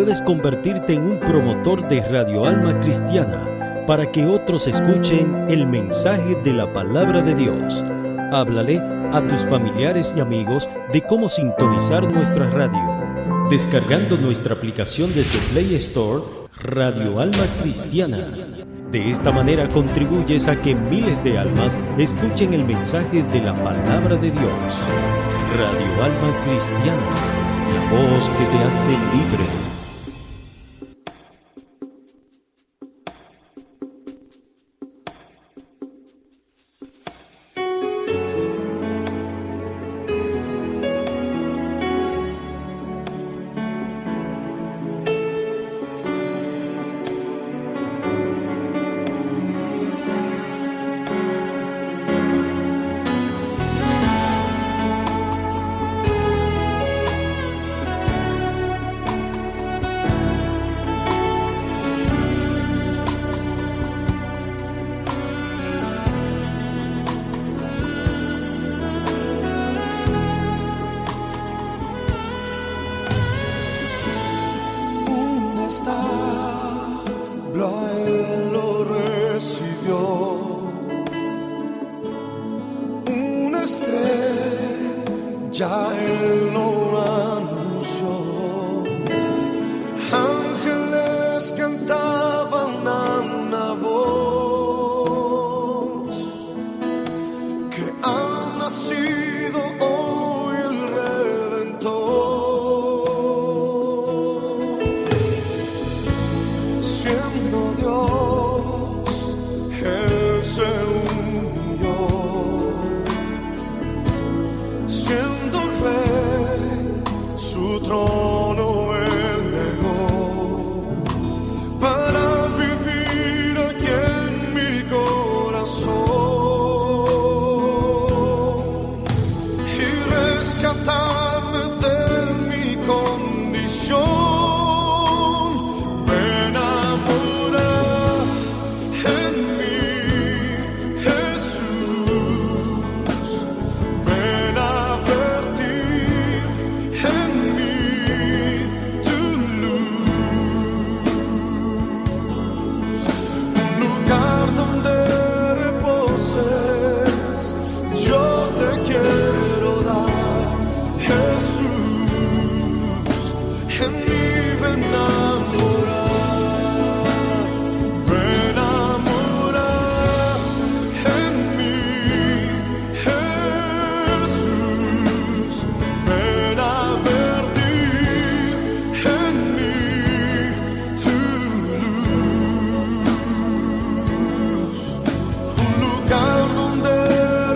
puedes convertirte en un promotor de Radio Alma Cristiana para que otros escuchen el mensaje de la palabra de Dios. Háblale a tus familiares y amigos de cómo sintonizar nuestra radio. Descargando nuestra aplicación desde Play Store, Radio Alma Cristiana. De esta manera contribuyes a que miles de almas escuchen el mensaje de la palabra de Dios. Radio Alma Cristiana, la voz que te hace libre. Ya él lo anunció. Ángeles cantaban a una voz que ha nacido hoy el Redentor. Siendo Dios, él se humilló. Siendo rey, su trono él negó para vivir aquí en mi corazón y rescatarme de mi condición. Me enamoré en mí, Jesús. Ven a vertir en mí tu luz, un lugar donde reposes. Yo te quiero dar, Jesús. En mí ven a morar, ven a morar en mí, Jesús. Ven a vertir en mí tu luz, un lugar donde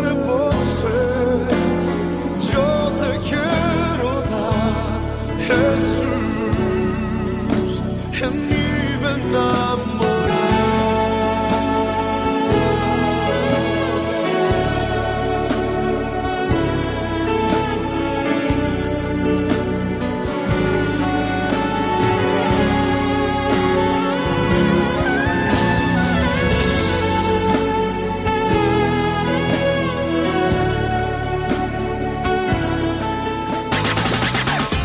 reposes. Yo te quiero dar, Jesús. En mí ven a morar.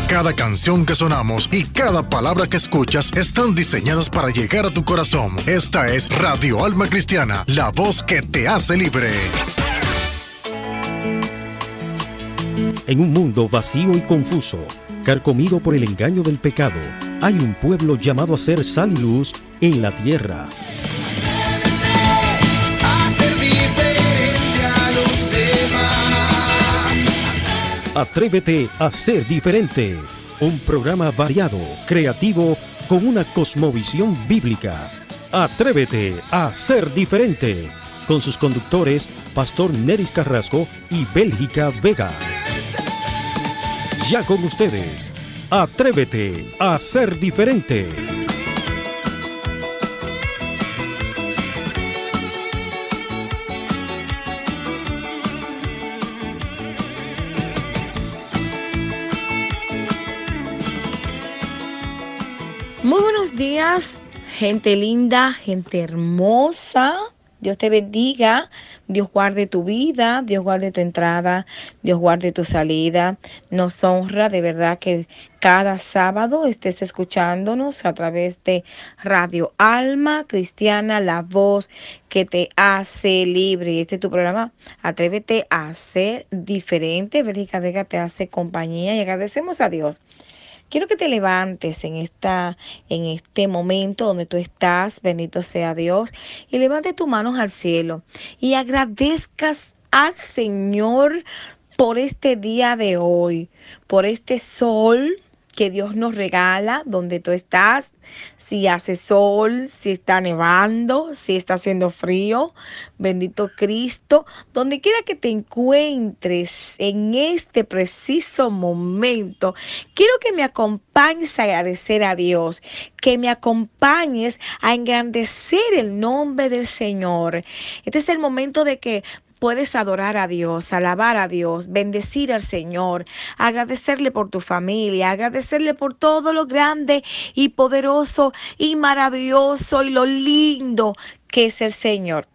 Cada canción que sonamos y cada palabra que escuchas están diseñadas para llegar a tu corazón. Esta es Radio Alma Cristiana, la voz que te hace libre. En un mundo vacío y confuso, carcomido por el engaño del pecado, hay un pueblo llamado a ser sal y luz en la tierra. A ser diferente a los demás. Atrévete a ser diferente. Un programa variado, creativo, con una cosmovisión bíblica. Atrévete a ser diferente. Con sus conductores, Pastor Neris Carrasco y Bélgica Vega. Ya con ustedes, Atrévete a ser diferente. Muy buenos días, gente linda, gente hermosa. Dios te bendiga, Dios guarde tu vida, Dios guarde tu entrada, Dios guarde tu salida. Nos honra de verdad que cada sábado estés escuchándonos a través de Radio Alma Cristiana, la voz que te hace libre. Este es tu programa, Atrévete a ser diferente. Verónica Vega te hace compañía y agradecemos a Dios. Quiero que te levantes en este momento donde tú estás, bendito sea Dios, y levante tus manos al cielo y agradezcas al Señor por este día de hoy, por este sol que Dios nos regala donde tú estás, si hace sol, si está nevando, si está haciendo frío, bendito Cristo, donde quiera que te encuentres en este preciso momento, quiero que me acompañes a agradecer a Dios, que me acompañes a engrandecer el nombre del Señor. Este es el momento de que puedes adorar a Dios, alabar a Dios, bendecir al Señor, agradecerle por tu familia, agradecerle por todo lo grande y poderoso y maravilloso y lo lindo que es el Señor.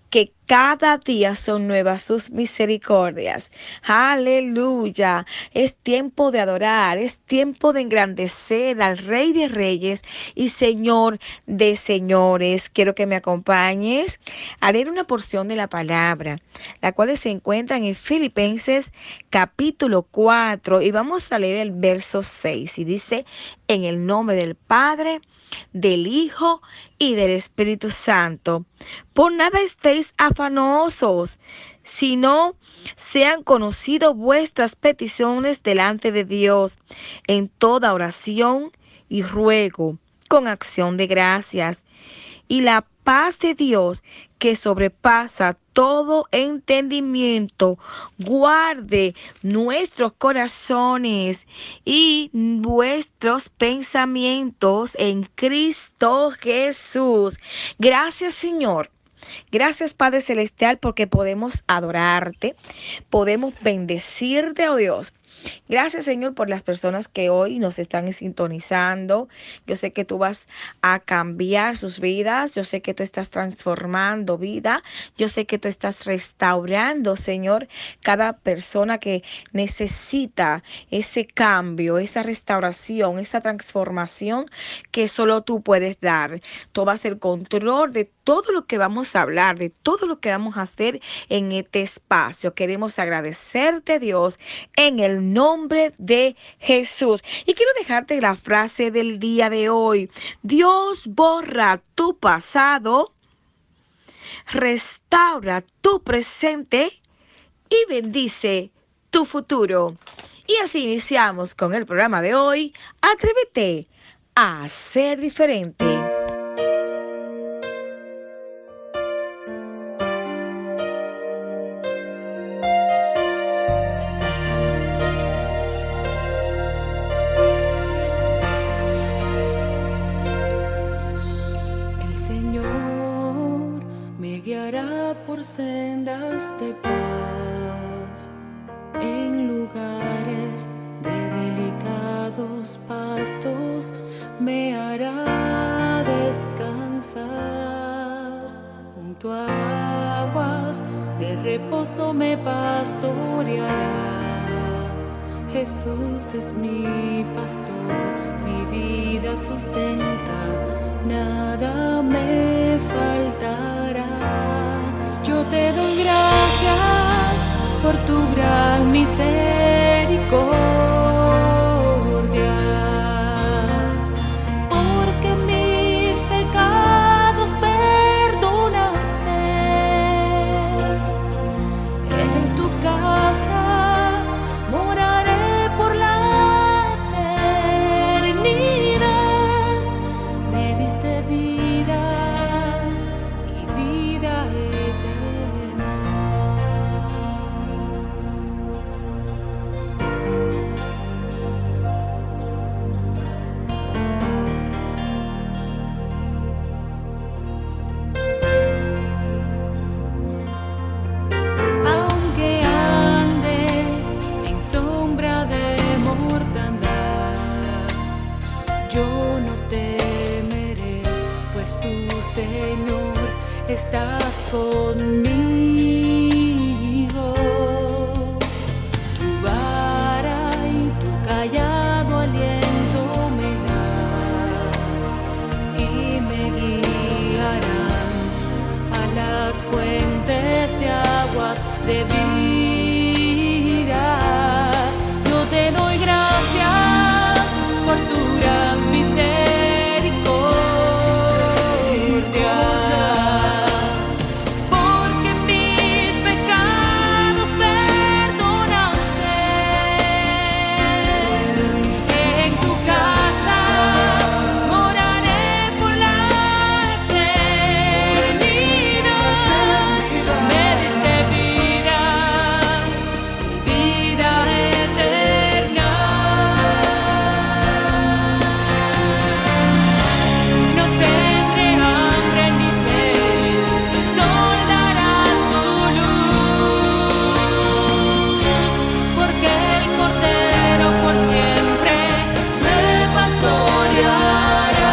Que cada día son nuevas sus misericordias. Aleluya. Es tiempo de adorar, es tiempo de engrandecer al Rey de Reyes y Señor de Señores. Quiero que me acompañes a leer una porción de la palabra, la cual se encuentra en Filipenses capítulo 4 y vamos a leer el verso 6 y dice: en el nombre del Padre, del Hijo y del Espíritu Santo. Por nada estéis afanosos, sino sean conocidas vuestras peticiones delante de Dios en toda oración y ruego con acción de gracias. Y la paz de Dios, que sobrepasa todo entendimiento, guarde nuestros corazones y vuestros pensamientos en Cristo Jesús. Gracias, Señor. Gracias, Padre Celestial, porque podemos adorarte, podemos bendecirte, oh Dios. Gracias, Señor, por las personas que hoy nos están sintonizando. Yo sé que tú vas a cambiar sus vidas. Yo sé que tú estás transformando vida. Yo sé que tú estás restaurando, Señor, cada persona que necesita ese cambio, esa restauración, esa transformación que solo tú puedes dar. Tú vas el control de todo lo que vamos a hablar, de todo lo que vamos a hacer en este espacio. Queremos agradecerte, Dios, en el nombre de Jesús. Y quiero dejarte la frase del día de hoy. Dios borra tu pasado, restaura tu presente y bendice tu futuro. Y así iniciamos con el programa de hoy. Atrévete a ser diferente. Por sendas de paz, en lugares de delicados pastos, me hará descansar. Junto a aguas de reposo me pastoreará. Jesús es mi pastor, mi vida sustenta, nada me faltará. Yo te doy gracias por tu gran misericordia, porque mis pecados perdonaste. En tu casa moraré por la eternidad. Me diste vida y vida eterna. estás conmigo. Tu vara y tu callado aliento me dan y me guiarán a las fuentes de aguas de vida. Yo te doy gracias por tu gran misericordia, porque mis pecados perdonaste. En tu casa moraré por la eternidad. Me diste vida, vida eterna. No tendré hambre ni sed, el sol dará su luz, porque el Cordero por siempre me pastoreará.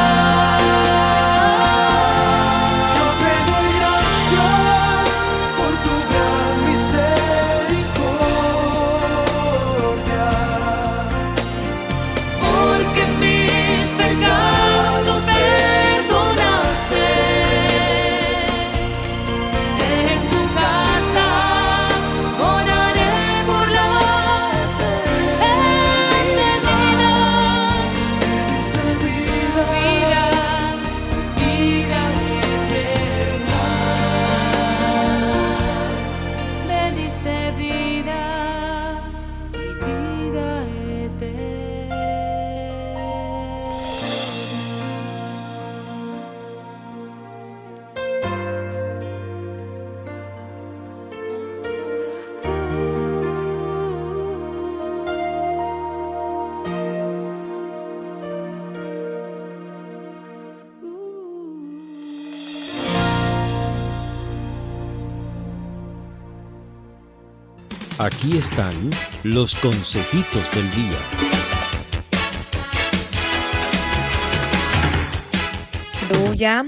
Yo te doy gracias por tu gran misericordia, Porque mis pecados los perdonaste. En tu casa moraré por la eternidad. diste vida, Vida, vida eterna. Me diste vida y vida eterna. Aquí están los consejitos del día. Aleluya.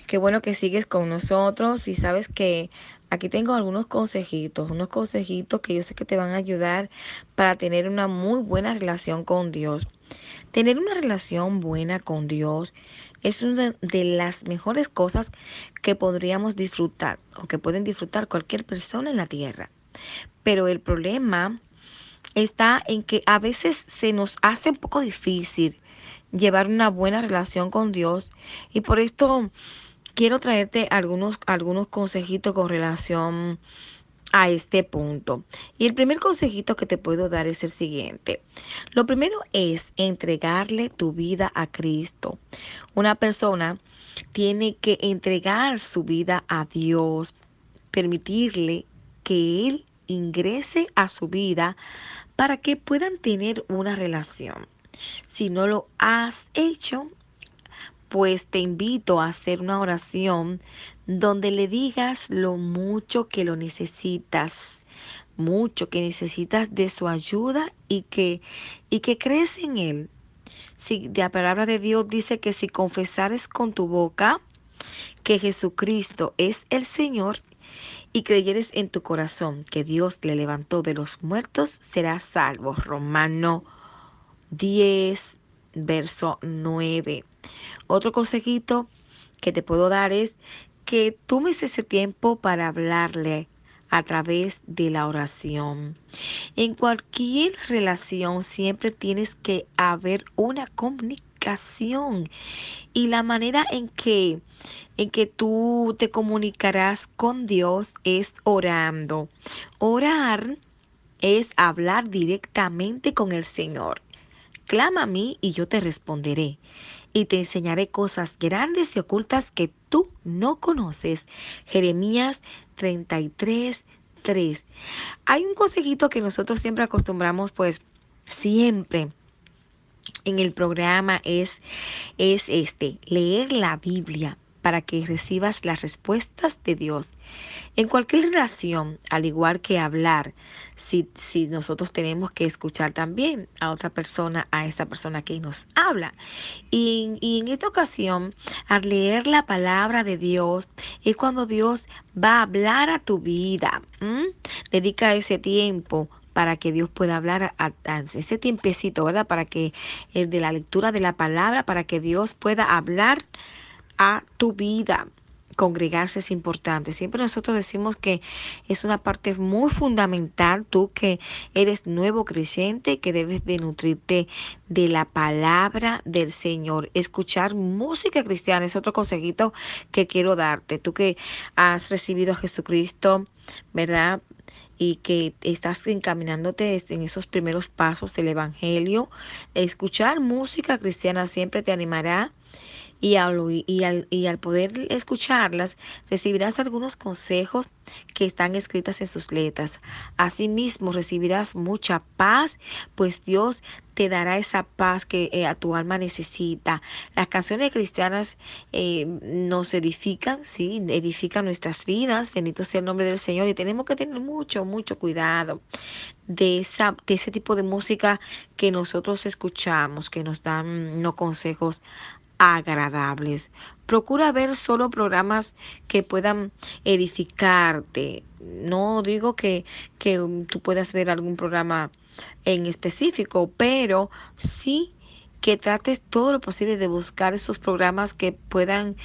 Qué bueno que sigues con nosotros y sabes que aquí tengo algunos unos consejitos que yo sé que te van a ayudar para tener una muy buena relación con Dios. Tener una relación buena con Dios es una de las mejores cosas que podríamos disfrutar o que pueden disfrutar cualquier persona en la tierra. Pero el problema está en que a veces se nos hace un poco difícil llevar una buena relación con Dios y por esto quiero traerte algunos consejitos con relación a este punto. Y el primer consejito que te puedo dar es el siguiente. Lo primero es entregarle tu vida a Cristo. Una persona tiene que entregar su vida a Dios, permitirle que Él ingrese a su vida para que puedan tener una relación. Si no lo has hecho, pues te invito a hacer una oración donde le digas lo mucho que lo necesitas, mucho que necesitas de su ayuda y que crees en Él. Si la palabra de Dios dice que si confesares con tu boca que Jesucristo es el Señor y creyeres en tu corazón que Dios le levantó de los muertos, serás salvo. Romano 10, verso 9. Otro consejito que te puedo dar es que tomes ese tiempo para hablarle a través de la oración. En cualquier relación siempre tienes que haber una comunicación y la manera en que tú te comunicarás con Dios es orando. Orar es hablar directamente con el Señor. Clama a mí y yo te responderé y te enseñaré cosas grandes y ocultas que tú no conoces. Jeremías 33:3. Hay un consejito que nosotros siempre acostumbramos, pues siempre en el programa es este, leer la Biblia. para que recibas las respuestas de Dios. En cualquier relación, al igual que hablar, si nosotros tenemos que escuchar también a otra persona, a esa persona que nos habla. Y en esta ocasión, al leer la palabra de Dios, es cuando Dios va a hablar a tu vida. Dedica ese tiempo para que Dios pueda hablar a ese tiempecito, ¿verdad? Para que de la lectura de la palabra, para que Dios pueda hablar a tu vida. Congregarse es importante. Siempre nosotros decimos que es una parte muy fundamental, tú que eres nuevo creyente, que debes de nutrirte de la palabra del Señor. Escuchar música cristiana es otro consejito que quiero darte. Tú que has recibido a Jesucristo, ¿verdad? Y que estás encaminándote en esos primeros pasos del Evangelio, escuchar música cristiana siempre te animará. Y al poder escucharlas, recibirás algunos consejos que están escritas en sus letras. Asimismo, recibirás mucha paz, pues Dios te dará esa paz que a tu alma necesita. Las canciones cristianas nos edifican, ¿sí? Edifican nuestras vidas. Bendito sea el nombre del Señor. Y tenemos que tener mucho, mucho cuidado de ese tipo de música que nosotros escuchamos, que nos dan unos consejos agradables. Procura ver solo programas que puedan edificarte. No digo que tú puedas ver algún programa en específico, pero sí que trates todo lo posible de buscar esos programas que puedan,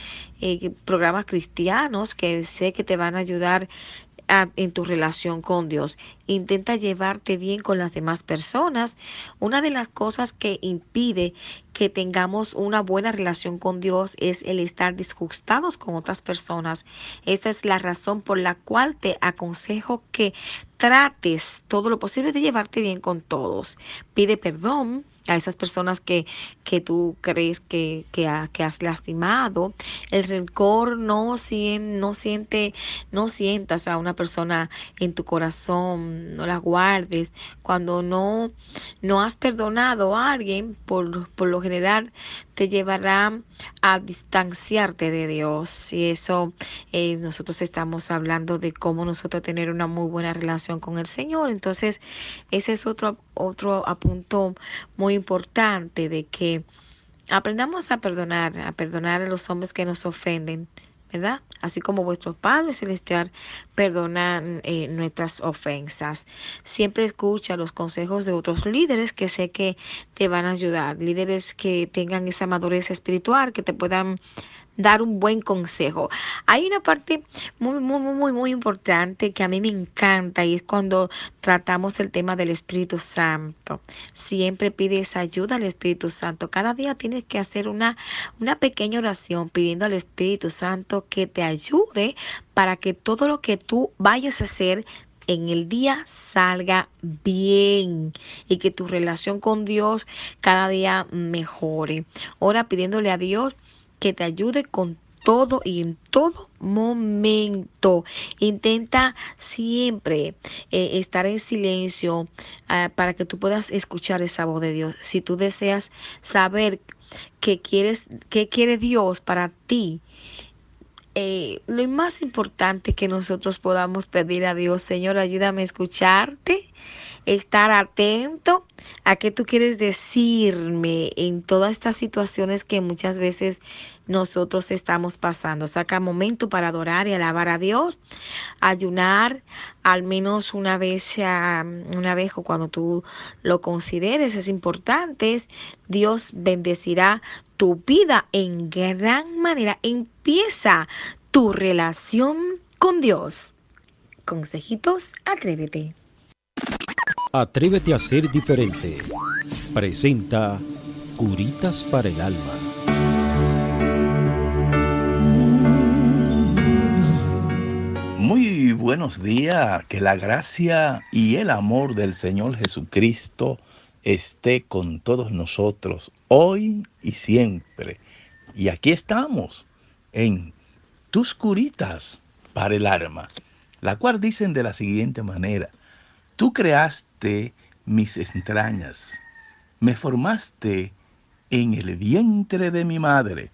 programas cristianos que sé que te van a ayudar en tu relación con Dios. Intenta llevarte bien con las demás personas. Una de las cosas que impide que tengamos una buena relación con Dios es el estar disgustados con otras personas. Esa es la razón por la cual te aconsejo que trates todo lo posible de llevarte bien con todos. Pide perdón a esas personas que tú crees que has lastimado. El rencor no sientas a una persona en tu corazón, no la guardes. Cuando no has perdonado a alguien, por lo general te llevará a distanciarte de Dios. Y eso nosotros estamos hablando de cómo nosotros tener una muy buena relación con el Señor. Entonces, ese es otro punto muy importante, de que aprendamos a perdonar a los hombres que nos ofenden, ¿verdad? Así como vuestro Padre Celestial perdonan nuestras ofensas. Siempre escucha los consejos de otros líderes que sé que te van a ayudar, líderes que tengan esa madurez espiritual, que te puedan dar un buen consejo. Hay una parte muy, muy, muy, muy importante que a mí me encanta, y es cuando tratamos el tema del Espíritu Santo. Siempre pide esa ayuda al Espíritu Santo. Cada día tienes que hacer una pequeña oración pidiendo al Espíritu Santo que te ayude para que todo lo que tú vayas a hacer en el día salga bien y que tu relación con Dios cada día mejore. Ora pidiéndole a Dios que te ayude con todo y en todo momento. Intenta siempre estar en silencio para que tú puedas escuchar esa voz de Dios. Si tú deseas saber qué quiere Dios para ti, lo más importante que nosotros podamos pedir a Dios: Señor, ayúdame a escucharte, estar atento a qué tú quieres decirme en todas estas situaciones que muchas veces nosotros estamos pasando. Saca momento para adorar y alabar a Dios. Ayunar al menos una vez o cuando tú lo consideres es importante. Dios bendecirá tu vida en gran manera. Empieza tu relación con Dios. Consejitos, atrévete. Atrévete a ser diferente. Presenta Curitas para el Alma. Muy buenos días, que la gracia y el amor del Señor Jesucristo esté con todos nosotros, hoy y siempre. Y aquí estamos, en tus curitas para el alma, la cual dicen de la siguiente manera: tú creaste mis entrañas, me formaste en el vientre de mi madre.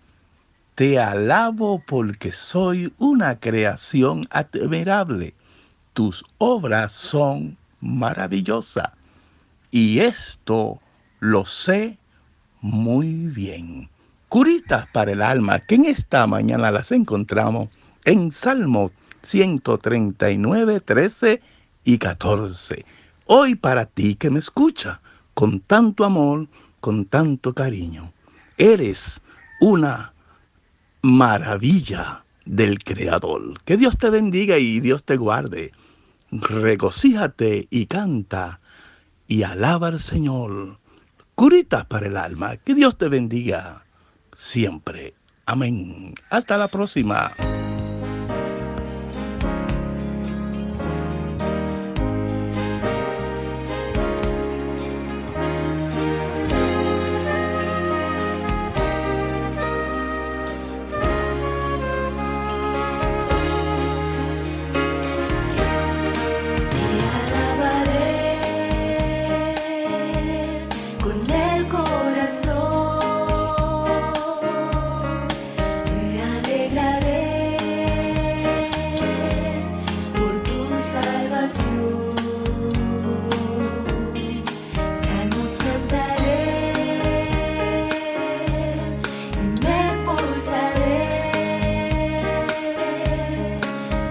Te alabo porque soy una creación admirable. Tus obras son maravillosas. Y esto lo sé muy bien. Curitas para el alma que en esta mañana las encontramos en Salmos 139, 13 y 14. Hoy para ti que me escucha con tanto amor, con tanto cariño. Eres una maravilla del Creador. Que Dios te bendiga y Dios te guarde. Regocíjate y canta y alaba al Señor. Curitas para el alma. Que Dios te bendiga siempre. Amén. Hasta la próxima. Con el corazón me alegraré por tu salvación. Salmos cantaré y me postraré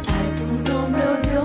a tu nombre, oh Dios.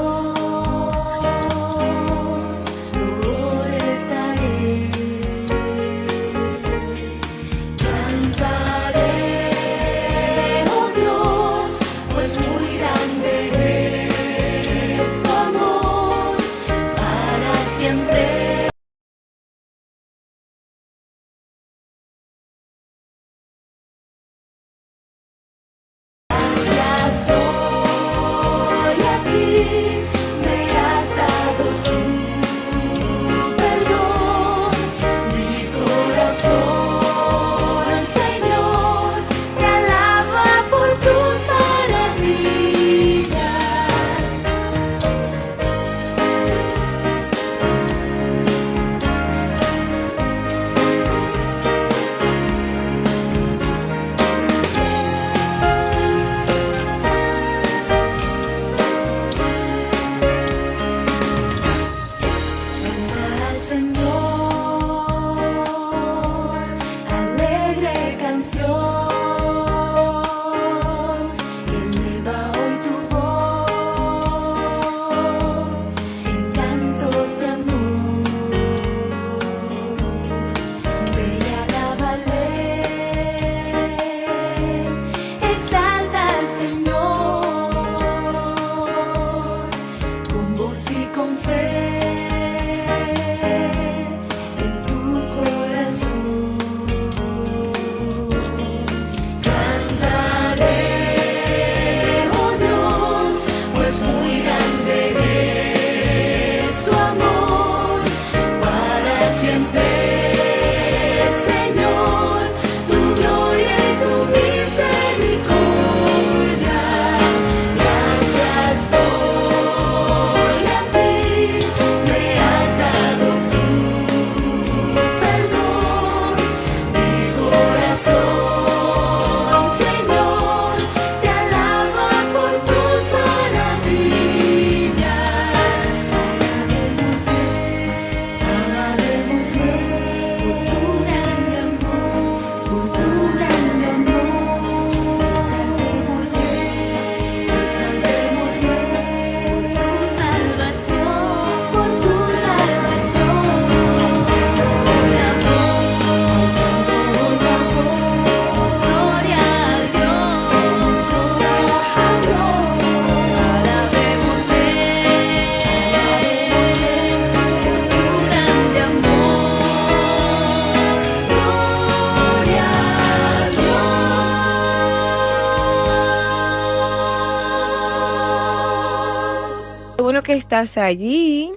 Bueno que estás allí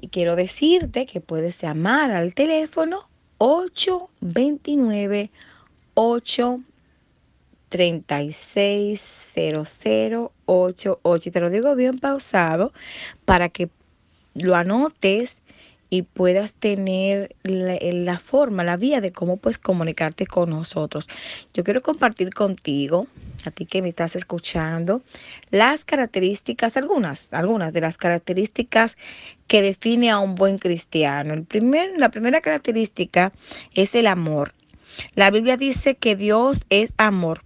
y quiero decirte que puedes llamar al teléfono 829-836-0088. Y te lo digo bien pausado para que lo anotes y puedas tener la forma, la vía de cómo puedes comunicarte con nosotros. Yo quiero compartir contigo, a ti que me estás escuchando, las características, algunas de las características que define a un buen cristiano. La primera característica es el amor. La Biblia dice que Dios es amor,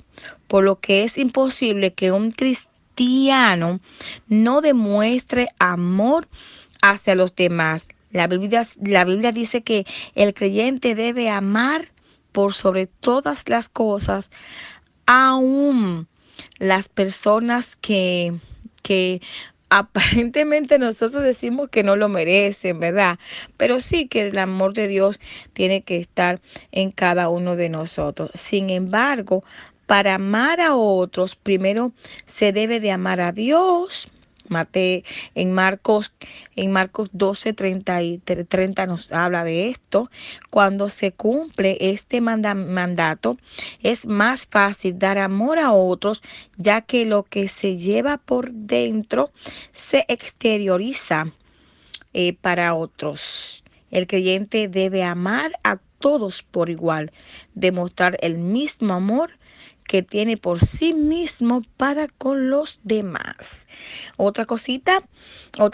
por lo que es imposible que un cristiano no demuestre amor hacia los demás. La Biblia dice que el creyente debe amar por sobre todas las cosas, aún las personas que aparentemente nosotros decimos que no lo merecen, ¿verdad? Pero sí que el amor de Dios tiene que estar en cada uno de nosotros. Sin embargo, para amar a otros, primero se debe de amar a Dios. En Marcos 12, 30 nos habla de esto. Cuando se cumple este mandato, es más fácil dar amor a otros, ya que lo que se lleva por dentro se exterioriza para otros. El creyente debe amar a todos por igual, demostrar el mismo amor que tiene por sí mismo para con los demás. Otra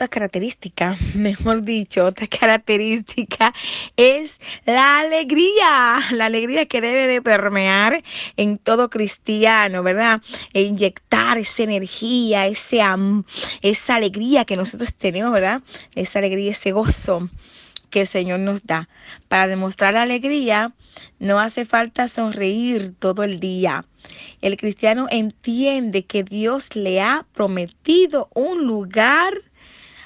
característica, mejor dicho, otra característica es la alegría que debe de permear en todo cristiano, ¿verdad? E inyectar esa energía, esa alegría que nosotros tenemos, ¿verdad? Esa alegría, ese gozo que el Señor nos da. Para demostrar alegría, no hace falta sonreír todo el día. El cristiano entiende que Dios le ha prometido un lugar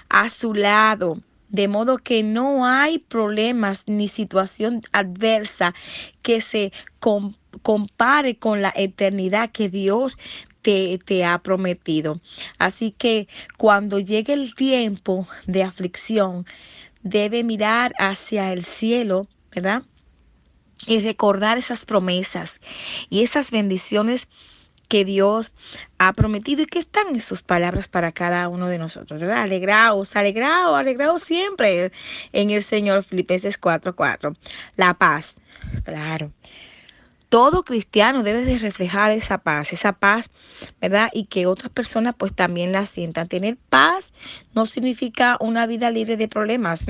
a su lado, de modo que no hay problemas ni situación adversa que se compare con la eternidad que Dios te ha prometido. Así que cuando llegue el tiempo de aflicción, debe mirar hacia el cielo, ¿verdad? Y recordar esas promesas y esas bendiciones que Dios ha prometido y que están en sus palabras para cada uno de nosotros, ¿verdad? Alegraos siempre en el Señor. Filipenses 4:4. La paz, claro. Todo cristiano debe de reflejar esa paz, ¿verdad? Y que otras personas pues también la sientan. Tener paz no significa una vida libre de problemas,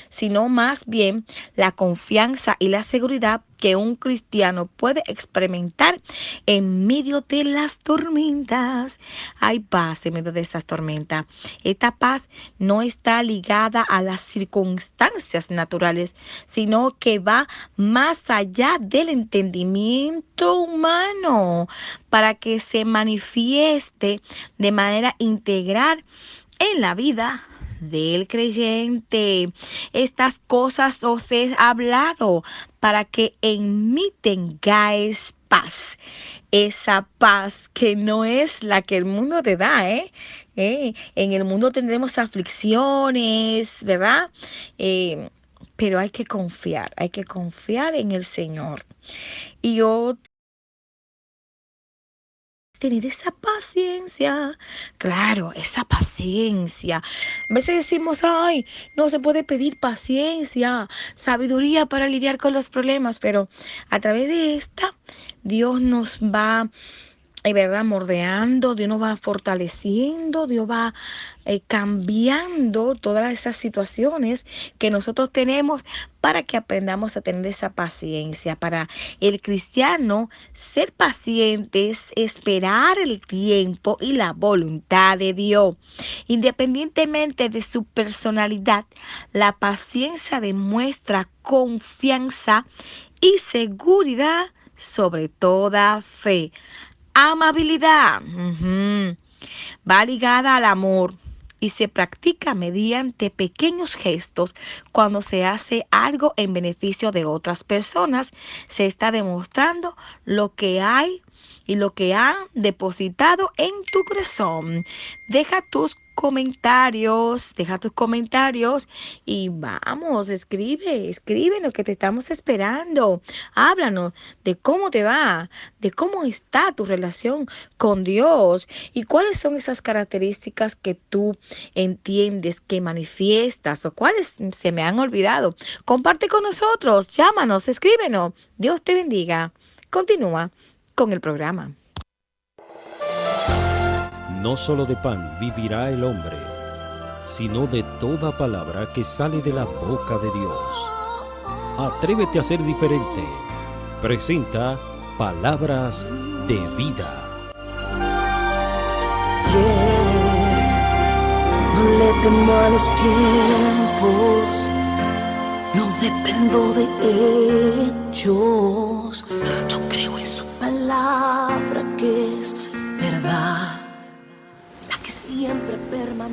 sino más bien la confianza y la seguridad que un cristiano puede experimentar en medio de las tormentas. Hay paz en medio de estas tormentas. Esta paz no está ligada a las circunstancias naturales, sino que va más allá del entendimiento humano para que se manifieste de manera integral en la vida del creyente. Estas cosas os he hablado para que en mí tengáis paz. Esa paz que no es la que el mundo te da, en el mundo tendremos aflicciones, ¿verdad? Pero hay que confiar en el Señor. Y yo tener esa paciencia, claro, esa paciencia. A veces decimos, ay, no se puede pedir paciencia, sabiduría para lidiar con los problemas, pero a través de esta, Dios nos va, ¿verdad? Moldeando, Dios nos va fortaleciendo, Dios va cambiando todas esas situaciones que nosotros tenemos para que aprendamos a tener esa paciencia. Para el cristiano, ser paciente es esperar el tiempo y la voluntad de Dios. Independientemente de su personalidad, la paciencia demuestra confianza y seguridad sobre toda fe. Amabilidad va ligada al amor y se practica mediante pequeños gestos. Cuando se hace algo en beneficio de otras personas, se está demostrando lo que hay y lo que han depositado en tu corazón. Deja tus comentarios y vamos, escribe lo que te estamos esperando. Háblanos de cómo te va, de cómo está tu relación con Dios y cuáles son esas características que tú entiendes que manifiestas o cuáles se me han olvidado. Comparte con nosotros, llámanos, escríbenos. Dios te bendiga. Continúa con el programa. No solo de pan vivirá el hombre, sino de toda palabra que sale de la boca de Dios. Atrévete a ser diferente. Presenta Palabras de Vida. No le temo a los tiempos, no dependo de ellos. Yo creo en su palabra que es verdad.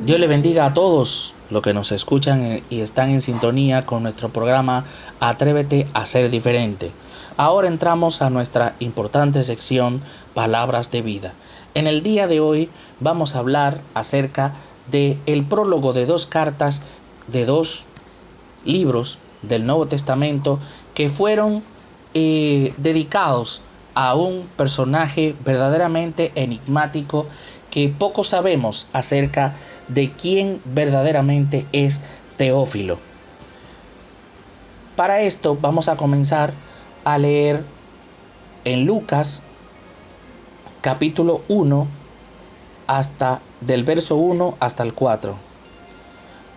Dios le bendiga a todos los que nos escuchan y están en sintonía con nuestro programa Atrévete a ser diferente. Ahora entramos a nuestra importante sección Palabras de Vida. En el día de hoy vamos a hablar acerca del prólogo de 2 cartas de 2 libros del Nuevo Testamento que fueron dedicados a un personaje verdaderamente enigmático que poco sabemos acerca de quién verdaderamente es Teófilo. Para esto vamos a comenzar a leer en Lucas capítulo 1 hasta del verso 1 hasta el 4.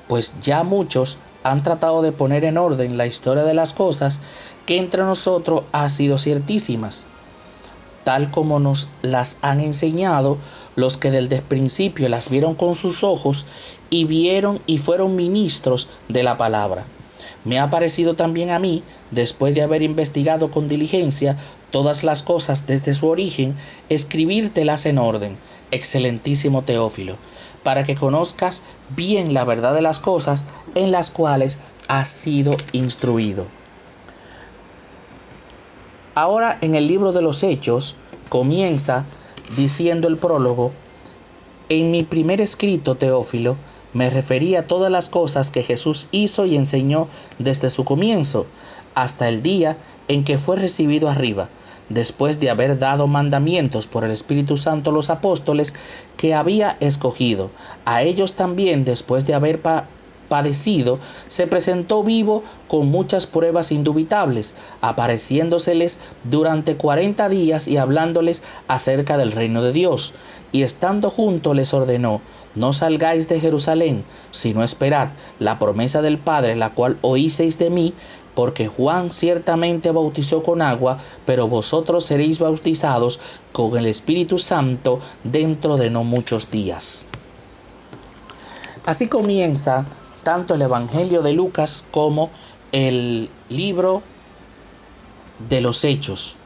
Pues ya muchos han tratado de poner en orden la historia de las cosas que entre nosotros ha sido ciertísimas, tal como nos las han enseñado los que desde el principio las vieron con sus ojos y vieron y fueron ministros de la palabra. Me ha parecido también a mí, después de haber investigado con diligencia todas las cosas desde su origen, escribírtelas en orden, excelentísimo Teófilo, para que conozcas bien la verdad de las cosas en las cuales has sido instruido. Ahora en el libro de los Hechos comienza diciendo el prólogo: en mi primer escrito, Teófilo, me referí a todas las cosas que Jesús hizo y enseñó desde su comienzo hasta el día en que fue recibido arriba, después de haber dado mandamientos por el Espíritu Santo a los apóstoles que había escogido. A ellos también, después de haber padecido, se presentó vivo con muchas pruebas indubitables, apareciéndoseles durante 40 días y hablándoles acerca del reino de Dios. Y estando juntos les ordenó: no salgáis de Jerusalén, sino esperad la promesa del Padre, la cual oísteis de mí, porque Juan ciertamente bautizó con agua, pero vosotros seréis bautizados con el Espíritu Santo dentro de no muchos días. Así comienza tanto el Evangelio de Lucas como el libro de los Hechos.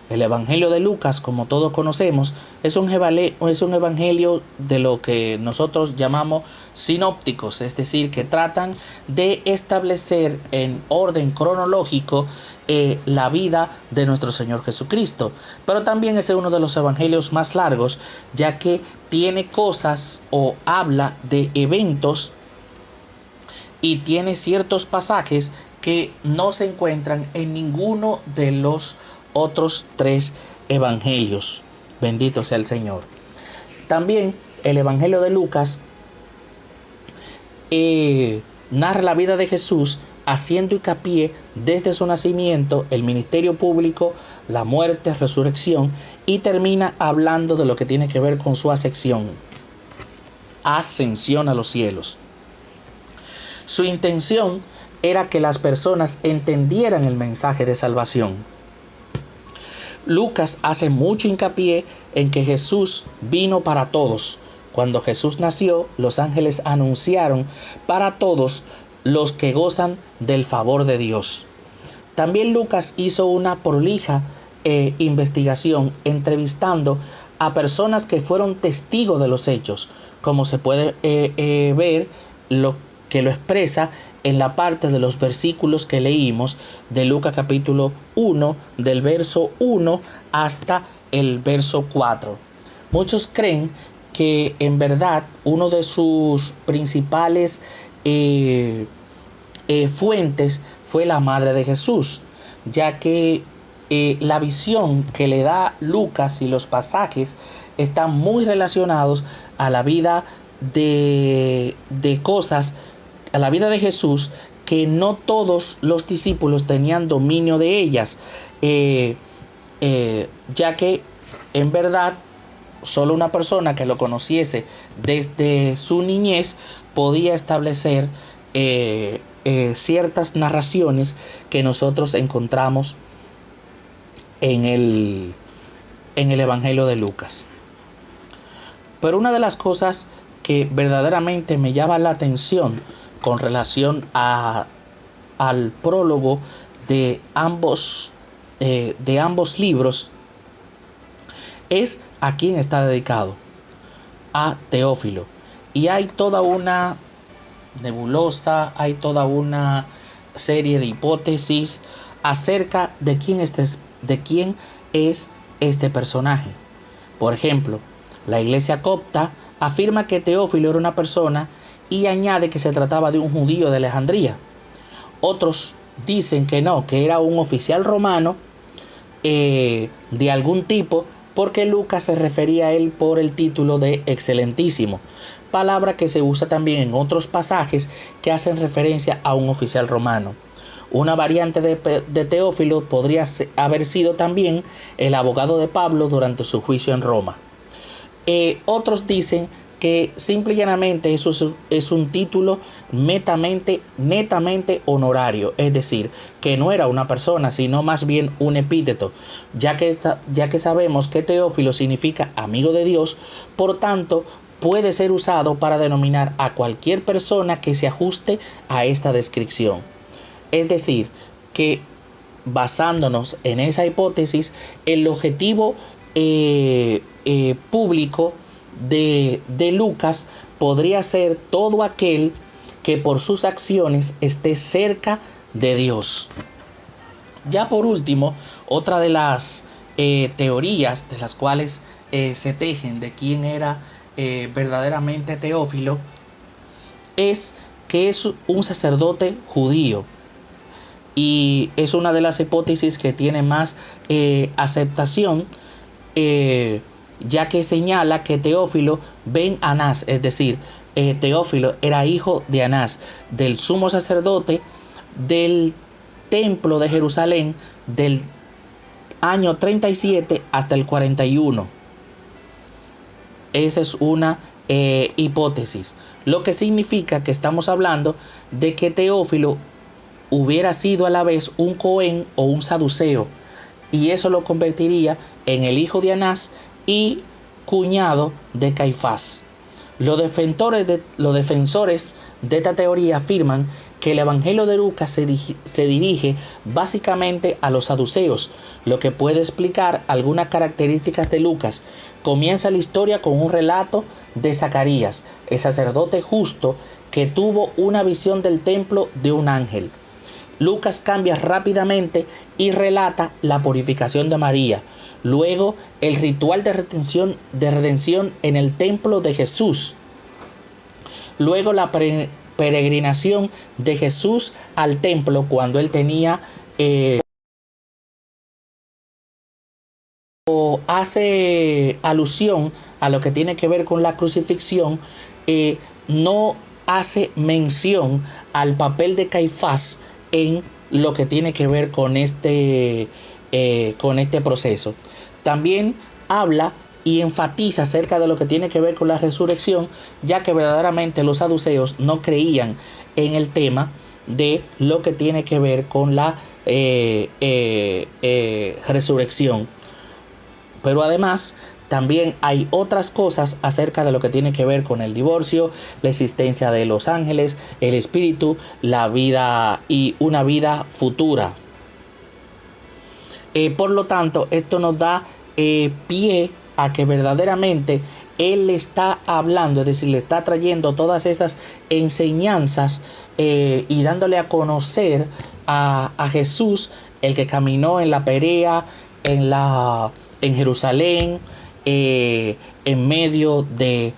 El Evangelio de Lucas, como todos conocemos, es un evangelio de lo que nosotros llamamos sinópticos, es decir, que tratan de establecer en orden cronológico la vida de nuestro Señor Jesucristo. Pero también es uno de los evangelios más largos, ya que tiene cosas o habla de eventos y tiene ciertos pasajes que no se encuentran en ninguno de los otros 3 evangelios. Bendito sea el Señor. También el Evangelio de Lucas narra la vida de Jesús, haciendo hincapié desde su nacimiento, el ministerio público, la muerte, resurrección, y termina hablando de lo que tiene que ver con su ascensión a los cielos. Su intención era que las personas entendieran el mensaje de salvación. Lucas hace mucho hincapié en que Jesús vino para todos. Cuando Jesús nació, los ángeles anunciaron para todos los que gozan del favor de Dios. También Lucas hizo una prolija investigación, entrevistando a personas que fueron testigos de los hechos, como se puede ver lo que lo expresa en la parte de los versículos que leímos de Lucas capítulo 1, del verso 1 hasta el verso 4. Muchos creen que en verdad uno de sus principales fuentes fue la madre de Jesús, ya que la visión que le da Lucas y los pasajes están muy relacionados a la vida de cosas, a la vida de Jesús, que no todos los discípulos tenían dominio de ellas, ya que en verdad solo una persona que lo conociese desde su niñez podía establecer ciertas narraciones que nosotros encontramos en el Evangelio de Lucas. Pero una de las cosas que verdaderamente me llama la atención con relación al prólogo de ambos libros es a quién está dedicado: a Teófilo. Y hay toda una nebulosa, hay toda una serie de hipótesis acerca de quién es este personaje. Por ejemplo, la iglesia copta afirma que Teófilo era una persona y añade que se trataba de un judío de Alejandría. Otros dicen que no, que era un oficial romano de algún tipo, porque Lucas se refería a él por el título de excelentísimo, palabra que se usa también en otros pasajes que hacen referencia a un oficial romano. Una variante de Teófilo podría haber sido también el abogado de Pablo durante su juicio en Roma. Otros dicen que simple y llanamente eso es un título netamente honorario, es decir, que no era una persona, sino más bien un epíteto, ya que sabemos que Teófilo significa amigo de Dios. Por tanto, puede ser usado para denominar a cualquier persona que se ajuste a esta descripción. Es decir, que basándonos en esa hipótesis, el objetivo público de Lucas podría ser todo aquel que por sus acciones esté cerca de Dios. Ya por último, otra de las teorías de las cuales se tejen de quién era verdaderamente Teófilo es que es un sacerdote judío, y es una de las hipótesis que tiene más aceptación, ya que señala que Teófilo ben Anás, es decir, Teófilo era hijo de Anás, del sumo sacerdote del templo de Jerusalén del año 37 hasta el 41. Esa es una hipótesis, lo que significa que estamos hablando de que Teófilo hubiera sido a la vez un Cohen o un saduceo, y eso lo convertiría en el hijo de Anás y cuñado de Caifás. Los defensores de esta teoría afirman que el Evangelio de Lucas se dirige básicamente a los saduceos, lo que puede explicar algunas características de Lucas. Comienza la historia con un relato de Zacarías, el sacerdote justo que tuvo una visión del templo de un ángel. Lucas cambia rápidamente y relata la purificación de María, luego el ritual de redención en el templo de Jesús, luego la peregrinación de Jesús al templo cuando él tenía hace alusión a lo que tiene que ver con la crucifixión, no hace mención al papel de Caifás en lo que tiene que ver con este proceso. También habla y enfatiza acerca de lo que tiene que ver con la resurrección, ya que verdaderamente los saduceos no creían en el tema de lo que tiene que ver con la resurrección. Pero además también hay otras cosas acerca de lo que tiene que ver con el divorcio, la existencia de los ángeles, el espíritu, la vida y una vida futura. Por lo tanto, esto nos da pie a que verdaderamente Él le está hablando, es decir, le está trayendo todas estas enseñanzas y dándole a conocer a Jesús, el que caminó en la Perea, en Jerusalén, en medio de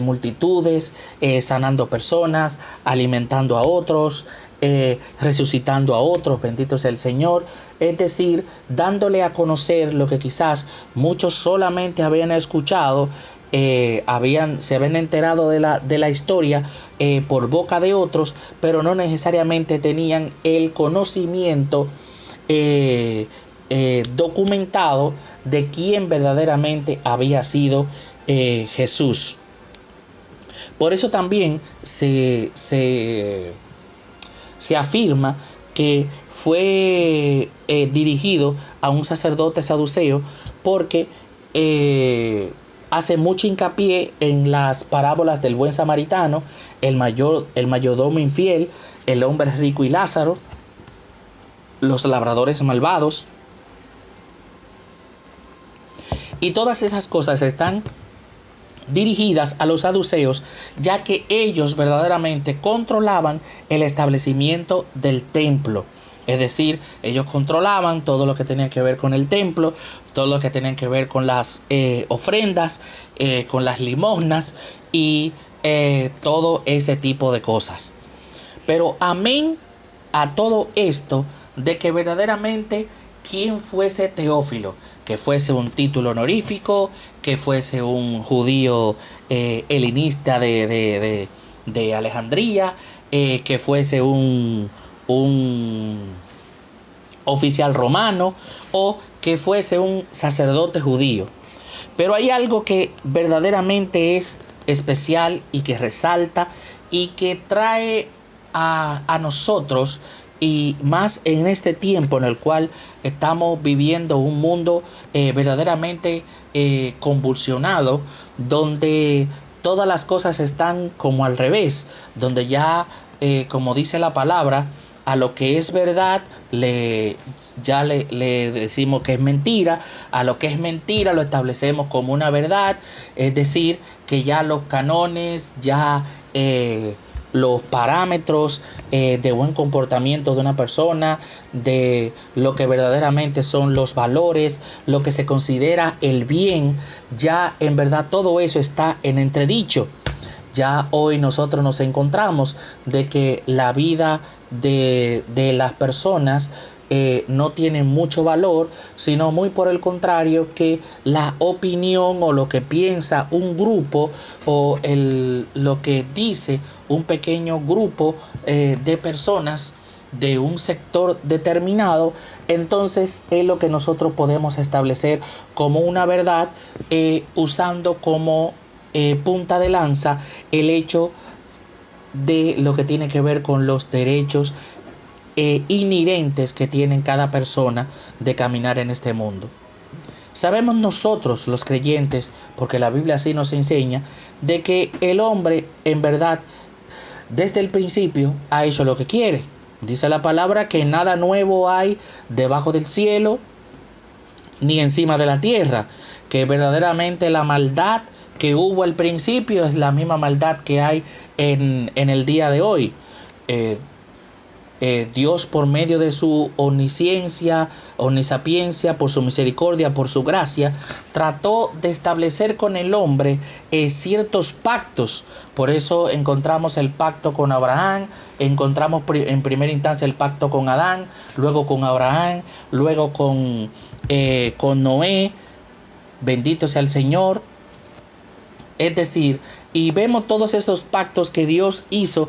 multitudes, sanando personas, alimentando a otros, resucitando a otros, bendito sea el Señor. Es decir, dándole a conocer lo que quizás muchos solamente habían escuchado, se habían enterado de la historia por boca de otros, pero no necesariamente tenían el conocimiento documentado de quién verdaderamente había sido Jesús. Por eso también se afirma que fue dirigido a un sacerdote saduceo, porque hace mucho hincapié en las parábolas del buen samaritano, el mayordomo infiel, el hombre rico y Lázaro, los labradores malvados. Y todas esas cosas están dirigidas a los saduceos, ya que ellos verdaderamente controlaban el establecimiento del templo. Es decir, ellos controlaban todo lo que tenía que ver con el templo, todo lo que tenía que ver con las ofrendas, con las limosnas y todo ese tipo de cosas. Pero amén a todo esto, de que verdaderamente quien fuese Teófilo, que fuese un título honorífico, que fuese un judío helenista de Alejandría, que fuese un oficial romano o que fuese un sacerdote judío. Pero hay algo que verdaderamente es especial y que resalta y que trae a nosotros, y más en este tiempo en el cual estamos viviendo un mundo verdaderamente convulsionado, donde todas las cosas están como al revés, donde ya, como dice la palabra, a lo que es verdad le decimos que es mentira, a lo que es mentira lo establecemos como una verdad. Es decir, que ya los cánones, ya los parámetros de buen comportamiento de una persona, de lo que verdaderamente son los valores, lo que se considera el bien, ya en verdad todo eso está en entredicho. Ya hoy nosotros nos encontramos de que la vida de las personas no tiene mucho valor, sino muy por el contrario, que la opinión o lo que piensa un grupo o lo que dice un pequeño grupo de personas de un sector determinado, entonces es lo que nosotros podemos establecer como una verdad, usando como punta de lanza el hecho de lo que tiene que ver con los derechos inherentes que tienen cada persona de caminar en este mundo. Sabemos nosotros los creyentes, porque la Biblia así nos enseña, de que el hombre en verdad desde el principio ha hecho lo que quiere. Dice la palabra que nada nuevo hay debajo del cielo ni encima de la tierra, que verdaderamente la maldad que hubo al principio es la misma maldad que hay en el día de hoy. Dios, por medio de su omnisciencia, omnisapiencia, por su misericordia, por su gracia, trató de establecer con el hombre ciertos pactos. Por eso encontramos el pacto con Abraham, encontramos en primera instancia el pacto con Adán, luego con Abraham, luego con Noé, bendito sea el Señor. Es decir, y vemos todos esos pactos que Dios hizo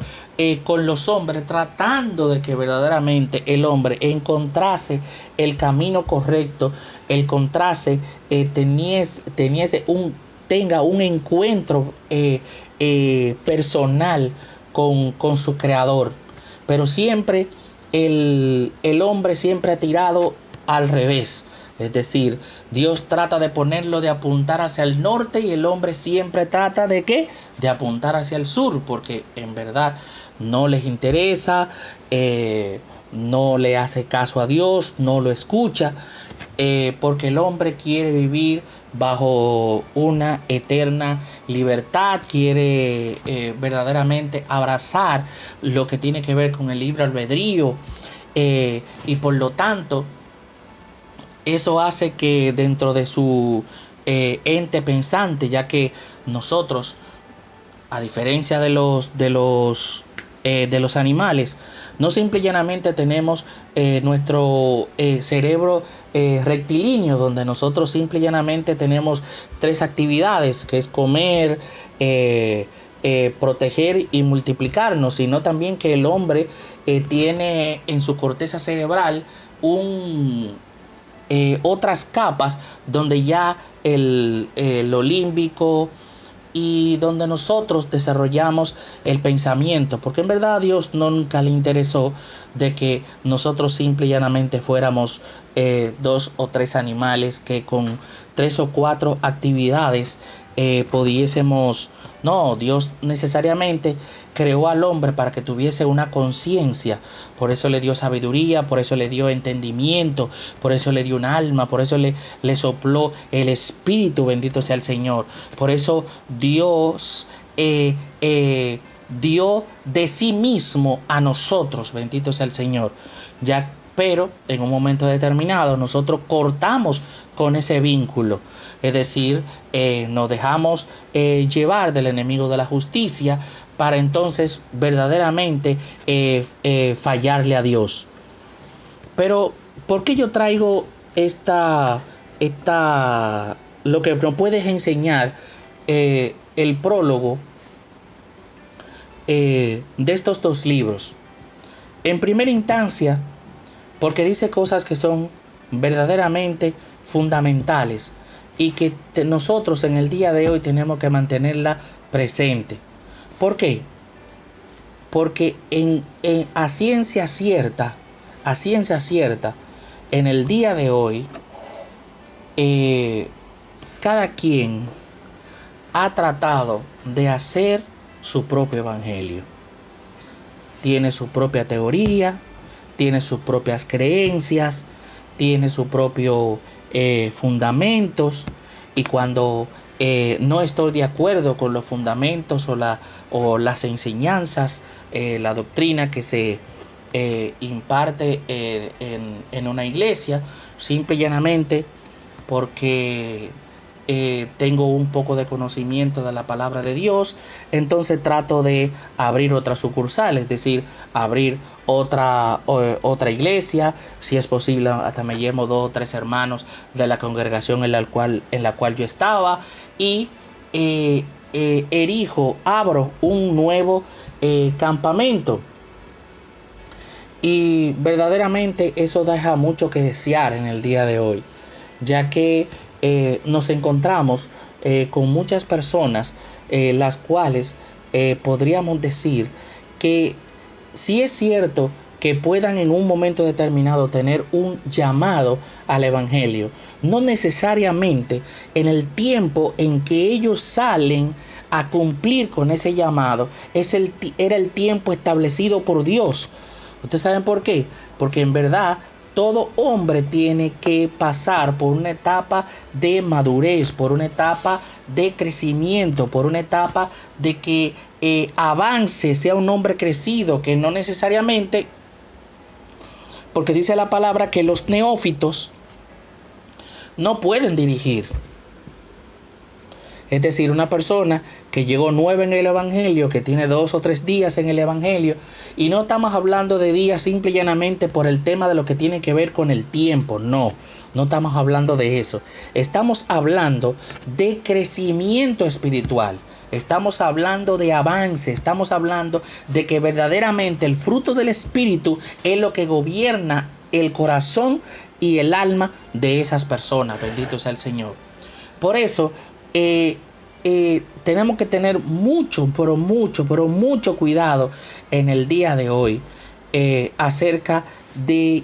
con los hombres, tratando de que verdaderamente el hombre encontrase el camino correcto, tenga un encuentro personal con su creador. Pero siempre el hombre siempre ha tirado al revés. Es decir, Dios trata de ponerlo de apuntar hacia el norte y el hombre siempre trata de ¿qué? De apuntar hacia el sur, porque en verdad no les interesa, no le hace caso a Dios, no lo escucha. porque el hombre quiere vivir bajo una eterna libertad, quiere verdaderamente abrazar lo que tiene que ver con el libre albedrío, y por lo tanto eso hace que dentro de su ente pensante, ya que nosotros, a diferencia de los animales, no simple y llanamente tenemos nuestro cerebro rectilíneo, donde nosotros simple y llanamente tenemos 3 actividades, que es comer, proteger y multiplicarnos, sino también que el hombre tiene en su corteza cerebral otras capas donde ya lo límbico, y donde nosotros desarrollamos el pensamiento, porque en verdad a Dios nunca le interesó de que nosotros simple y llanamente fuéramos 2 o 3 animales que con 3 o 4 actividades pudiésemos. No, Dios necesariamente creó al hombre para que tuviese una conciencia. Por eso le dio sabiduría, por eso le dio entendimiento, por eso le dio un alma, por eso le sopló el espíritu, bendito sea el Señor. Por eso Dios dio de sí mismo a nosotros, bendito sea el Señor. Pero en un momento determinado nosotros cortamos con ese vínculo. Es decir, nos dejamos llevar del enemigo de la justicia para entonces verdaderamente fallarle a Dios. Pero, ¿por qué yo traigo lo que nos puedes enseñar el prólogo de estos 2 libros? En primera instancia, porque dice cosas que son verdaderamente fundamentales y que nosotros en el día de hoy tenemos que mantenerla presente. ¿Por qué? Porque a ciencia cierta, en el día de hoy, cada quien ha tratado de hacer su propio evangelio. Tiene su propia teoría, tiene sus propias creencias, tiene sus propios fundamentos, y cuando no estoy de acuerdo con los fundamentos o las enseñanzas, la doctrina que se imparte en una iglesia, simple y llanamente porque tengo un poco de conocimiento de la palabra de Dios, entonces trato de abrir otra sucursal, es decir, abrir otra iglesia, si es posible hasta me llevo 2 o 3 hermanos de la congregación en la cual yo estaba, y abro un nuevo campamento. Y verdaderamente eso deja mucho que desear en el día de hoy, ya que nos encontramos con muchas personas las cuales podríamos decir que sí es cierto que puedan en un momento determinado tener un llamado al evangelio, no necesariamente en el tiempo en que ellos salen a cumplir con ese llamado era el tiempo establecido por Dios. ¿Ustedes saben por qué? Porque en verdad todo hombre tiene que pasar por una etapa de madurez, por una etapa de crecimiento, por una etapa de que avance, sea un hombre crecido, que no necesariamente, porque dice la palabra que los neófitos no pueden dirigir. Es decir, una persona que llegó nueva en el evangelio, que tiene 2 o 3 días en el evangelio, y no estamos hablando de días simple y llanamente por el tema de lo que tiene que ver con el tiempo, no estamos hablando de eso. Estamos hablando de crecimiento espiritual, estamos hablando de avance, estamos hablando de que verdaderamente el fruto del espíritu es lo que gobierna el corazón y el alma de esas personas, bendito sea el Señor. Por eso tenemos que tener mucho cuidado en el día de hoy acerca de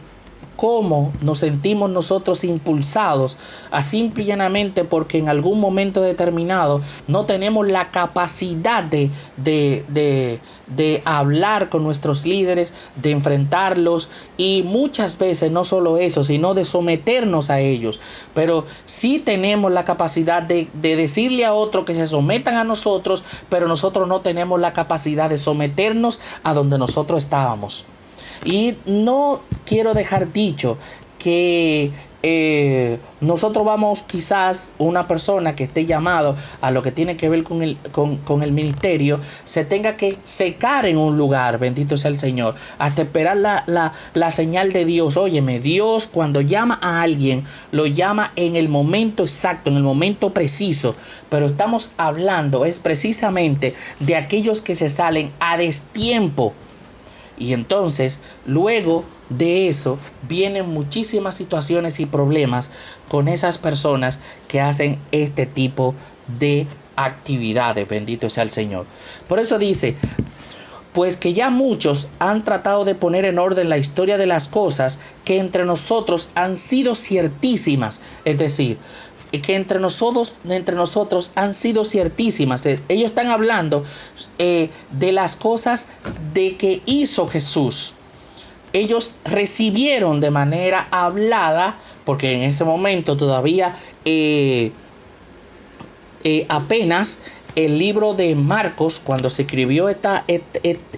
cómo nos sentimos nosotros impulsados a simple y llanamente porque en algún momento determinado no tenemos la capacidad de de hablar con nuestros líderes, de enfrentarlos y muchas veces no solo eso, sino de someternos a ellos. Pero sí tenemos la capacidad de decirle a otro que se sometan a nosotros, pero nosotros no tenemos la capacidad de someternos a donde nosotros estábamos. Y no quiero dejar dicho que nosotros vamos, quizás una persona que esté llamado a lo que tiene que ver con el ministerio, se tenga que secar en un lugar, bendito sea el Señor, hasta esperar la señal de Dios. Óyeme, Dios cuando llama a alguien, lo llama en el momento exacto, en el momento preciso, pero estamos hablando es precisamente de aquellos que se salen a destiempo. Y entonces, luego de eso, vienen muchísimas situaciones y problemas con esas personas que hacen este tipo de actividades. Bendito sea el Señor. Por eso dice, pues que ya muchos han tratado de poner en orden la historia de las cosas que entre nosotros han sido ciertísimas. Es decir, que entre nosotros han sido ciertísimas. Ellos están hablando de las cosas de que hizo Jesús. Ellos recibieron de manera hablada, porque en ese momento todavía apenas el libro de Marcos, cuando se escribió este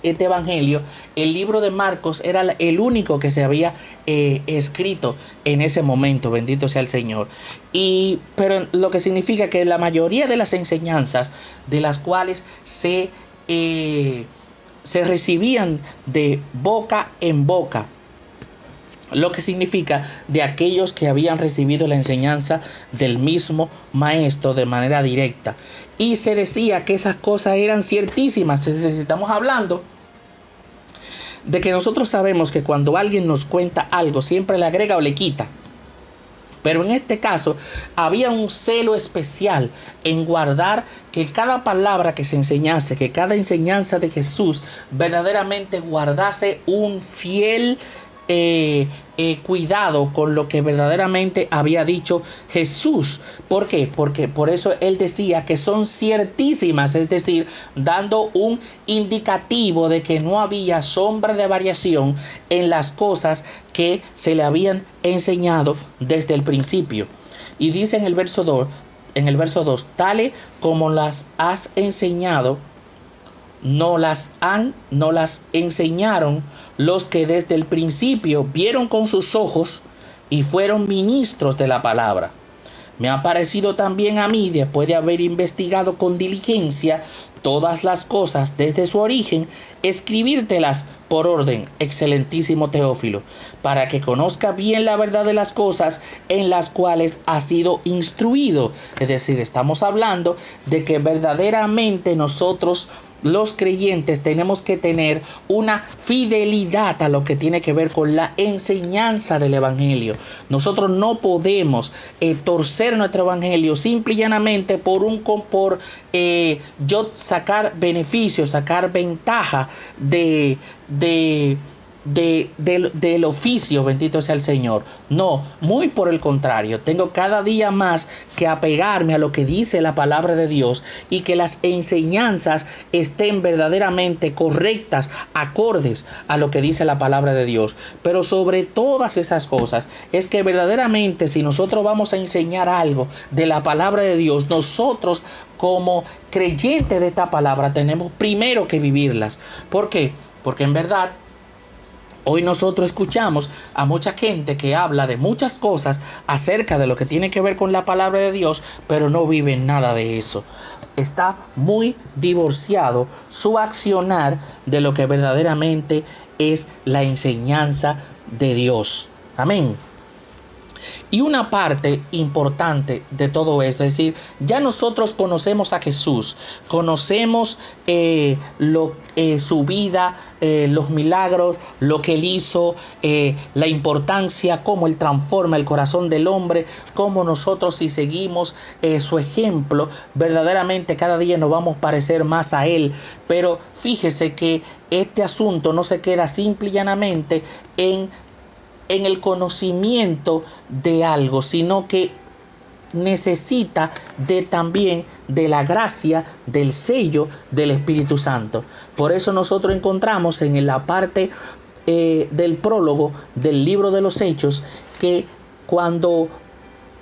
evangelio, el libro de Marcos era el único que se había escrito en ese momento, bendito sea el Señor. Pero lo que significa que la mayoría de las enseñanzas de las cuales se recibían de boca en boca, lo que significa de aquellos que habían recibido la enseñanza del mismo maestro de manera directa. Y se decía que esas cosas eran ciertísimas. Estamos hablando de que nosotros sabemos que cuando alguien nos cuenta algo, siempre le agrega o le quita. Pero en este caso había un celo especial en guardar que cada palabra que se enseñase, que cada enseñanza de Jesús verdaderamente guardase un fiel cuidado con lo que verdaderamente había dicho Jesús. ¿Por qué? Porque por eso él decía que son ciertísimas, es decir, dando un indicativo de que no había sombra de variación en las cosas que se le habían enseñado desde el principio. Y dice en el verso 2, tales como las has enseñado, no las enseñaron los que desde el principio vieron con sus ojos y fueron ministros de la palabra. Me ha parecido también a mí, después de haber investigado con diligencia todas las cosas desde su origen, escribírtelas por orden, excelentísimo Teófilo, para que conozca bien la verdad de las cosas en las cuales ha sido instruido. Es decir, estamos hablando de que verdaderamente nosotros, los creyentes, tenemos que tener una fidelidad a lo que tiene que ver con la enseñanza del evangelio. Nosotros no podemos torcer nuestro evangelio simple y llanamente por yo sacar beneficios, sacar ventaja del oficio, bendito sea el Señor. No, muy por el contrario, tengo cada día más que apegarme a lo que dice la palabra de Dios y que las enseñanzas estén verdaderamente correctas, acordes a lo que dice la palabra de Dios. Pero sobre todas esas cosas es que verdaderamente, si nosotros vamos a enseñar algo de la palabra de Dios, nosotros como creyentes de esta palabra tenemos primero que vivirlas. ¿Por qué? Porque en verdad hoy nosotros escuchamos a mucha gente que habla de muchas cosas acerca de lo que tiene que ver con la palabra de Dios, pero no viven nada de eso. Está muy divorciado su accionar de lo que verdaderamente es la enseñanza de Dios. Amén. Y una parte importante de todo esto, es decir, ya nosotros conocemos a Jesús, conocemos su vida, los milagros, lo que él hizo, la importancia, cómo él transforma el corazón del hombre, cómo nosotros, si seguimos su ejemplo, verdaderamente cada día nos vamos a parecer más a él. Pero fíjese que este asunto no se queda simple y llanamente en el conocimiento de algo, sino que necesita también de la gracia, del sello del Espíritu Santo. Por eso nosotros encontramos en la parte del prólogo del libro de los Hechos que cuando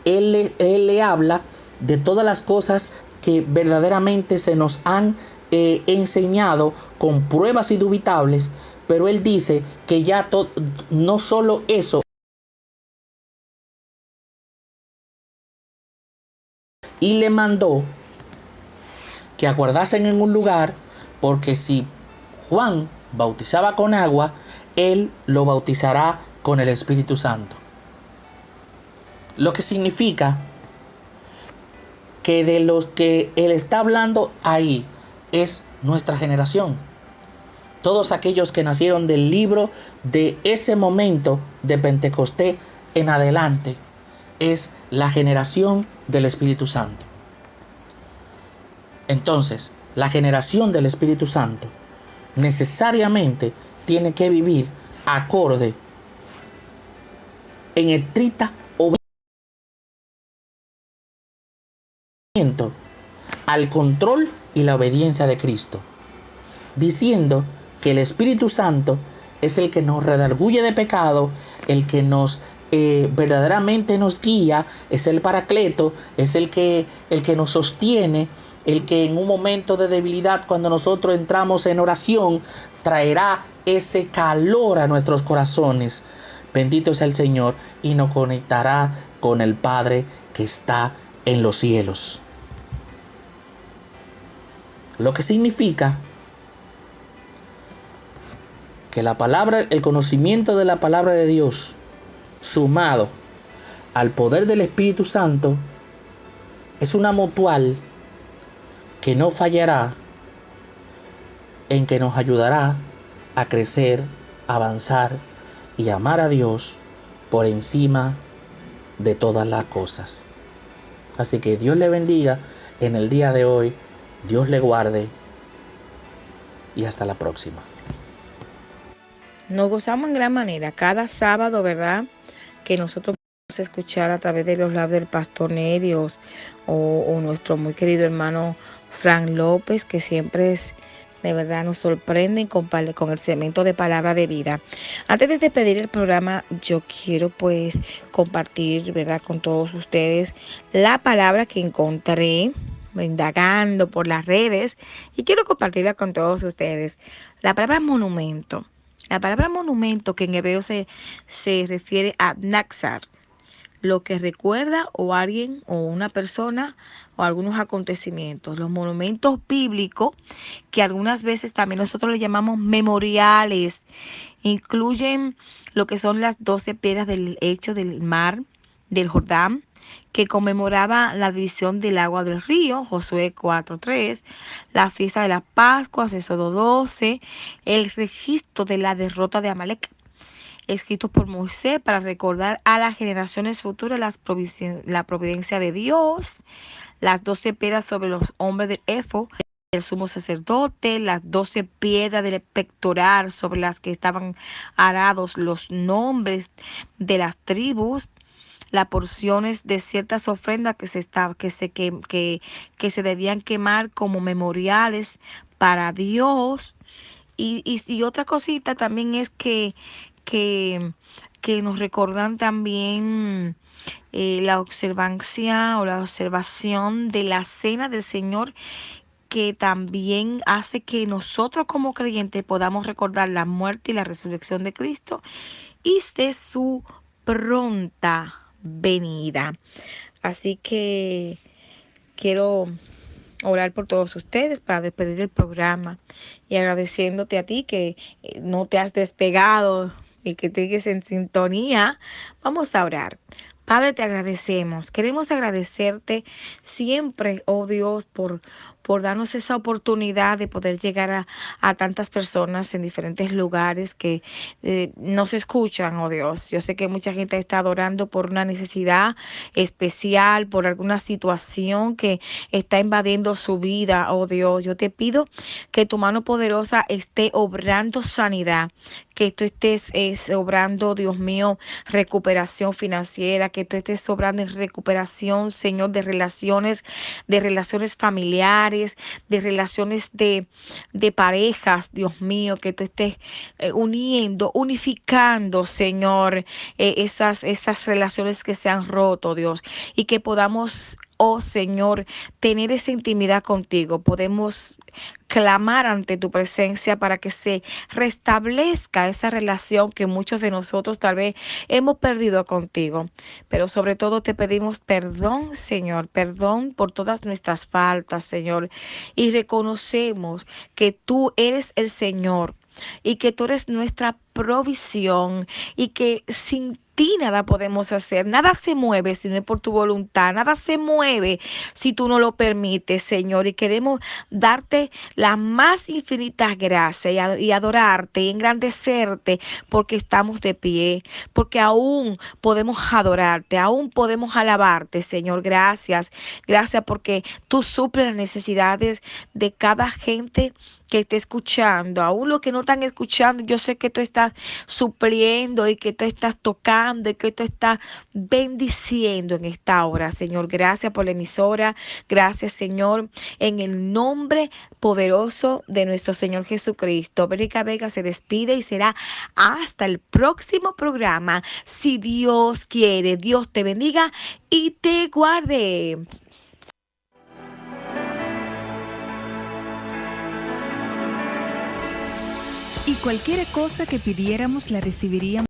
él le habla de todas las cosas que verdaderamente se nos han enseñado con pruebas indubitables, pero él dice que ya no solo eso, y le mandó que aguardasen en un lugar, porque si Juan bautizaba con agua, él lo bautizará con el Espíritu Santo. Lo que significa que de los que él está hablando ahí es nuestra generación. Todos aquellos que nacieron del libro de ese momento de Pentecostés en adelante es la generación del Espíritu Santo. Entonces, la generación del Espíritu Santo necesariamente tiene que vivir acorde en estricta obediencia al control y la obediencia de Cristo, diciendo que el Espíritu Santo es el que nos redarguye de pecado, el que nos verdaderamente nos guía, es el Paracleto, es el que nos sostiene, el que en un momento de debilidad, cuando nosotros entramos en oración, traerá ese calor a nuestros corazones. Bendito sea el Señor, y nos conectará con el Padre que está en los cielos. Lo que significa que la palabra, el conocimiento de la palabra de Dios, sumado al poder del Espíritu Santo, es una mutual que no fallará, en que nos ayudará a crecer, avanzar y amar a Dios por encima de todas las cosas. Así que Dios le bendiga en el día de hoy, Dios le guarde y hasta la próxima. Nos gozamos en gran manera cada sábado, ¿verdad?, que nosotros podemos escuchar a través de los labios del pastor Nerios o nuestro muy querido hermano Frank López, que siempre de verdad nos sorprenden con el segmento de palabra de vida. Antes de despedir el programa, yo quiero pues compartir, ¿verdad?, con todos ustedes la palabra que encontré indagando por las redes y quiero compartirla con todos ustedes. La palabra monumento. La palabra monumento, que en hebreo se refiere a Naxar, lo que recuerda o alguien o una persona o algunos acontecimientos. Los monumentos bíblicos, que algunas veces también nosotros le llamamos memoriales, incluyen lo que son las 12 piedras del hecho del mar del Jordán, que conmemoraba la división del agua del río, Josué 4:3, la fiesta de las Pascuas, Éxodo 12, el registro de la derrota de Amalek, escrito por Moisés para recordar a las generaciones futuras la providencia de Dios, las 12 piedras sobre los hombres del éfod, el sumo sacerdote, las 12 piedras del pectoral sobre las que estaban arados los nombres de las tribus, las porciones de ciertas ofrendas que se debían quemar como memoriales para Dios. Y otra cosita también es que nos recordan también la observancia o la observación de la cena del Señor, que también hace que nosotros como creyentes podamos recordar la muerte y la resurrección de Cristo y de su pronta venida. Así que quiero orar por todos ustedes para despedir el programa y agradeciéndote a ti que no te has despegado y que sigues en sintonía. Vamos a orar. Padre, te agradecemos. Queremos agradecerte siempre, oh Dios, por por darnos esa oportunidad de poder llegar a tantas personas en diferentes lugares que nos escuchan, oh Dios. Yo sé que mucha gente está adorando por una necesidad especial, por alguna situación que está invadiendo su vida, oh Dios. Yo te pido que tu mano poderosa esté obrando sanidad, que tú estés obrando, Dios mío, recuperación financiera, que tú estés obrando en recuperación, Señor, de relaciones familiares, de relaciones de parejas, Dios mío, que tú estés unificando, Señor, esas relaciones que se han roto, Dios, y que podamos, oh Señor, tener esa intimidad contigo. Podemos clamar ante tu presencia para que se restablezca esa relación que muchos de nosotros tal vez hemos perdido contigo. Pero sobre todo te pedimos perdón, Señor, perdón por todas nuestras faltas, Señor. Y reconocemos que tú eres el Señor y que tú eres nuestra provisión y que sin ti nada podemos hacer, nada se mueve si no es por tu voluntad, nada se mueve si tú no lo permites, Señor, y queremos darte la más infinita gracia y adorarte y engrandecerte porque estamos de pie, porque aún podemos adorarte, aún podemos alabarte, Señor. Gracias porque tú suples las necesidades de cada gente que esté escuchando, aún los que no están escuchando. Yo sé que tú estás supliendo y que tú estás tocando y que tú estás bendiciendo en esta hora, Señor. Gracias por la emisora, gracias, Señor, en el nombre poderoso de nuestro Señor Jesucristo. Verónica Vega se despide y será hasta el próximo programa, si Dios quiere. Dios te bendiga y te guarde. Y cualquier cosa que pidiéramos la recibiríamos.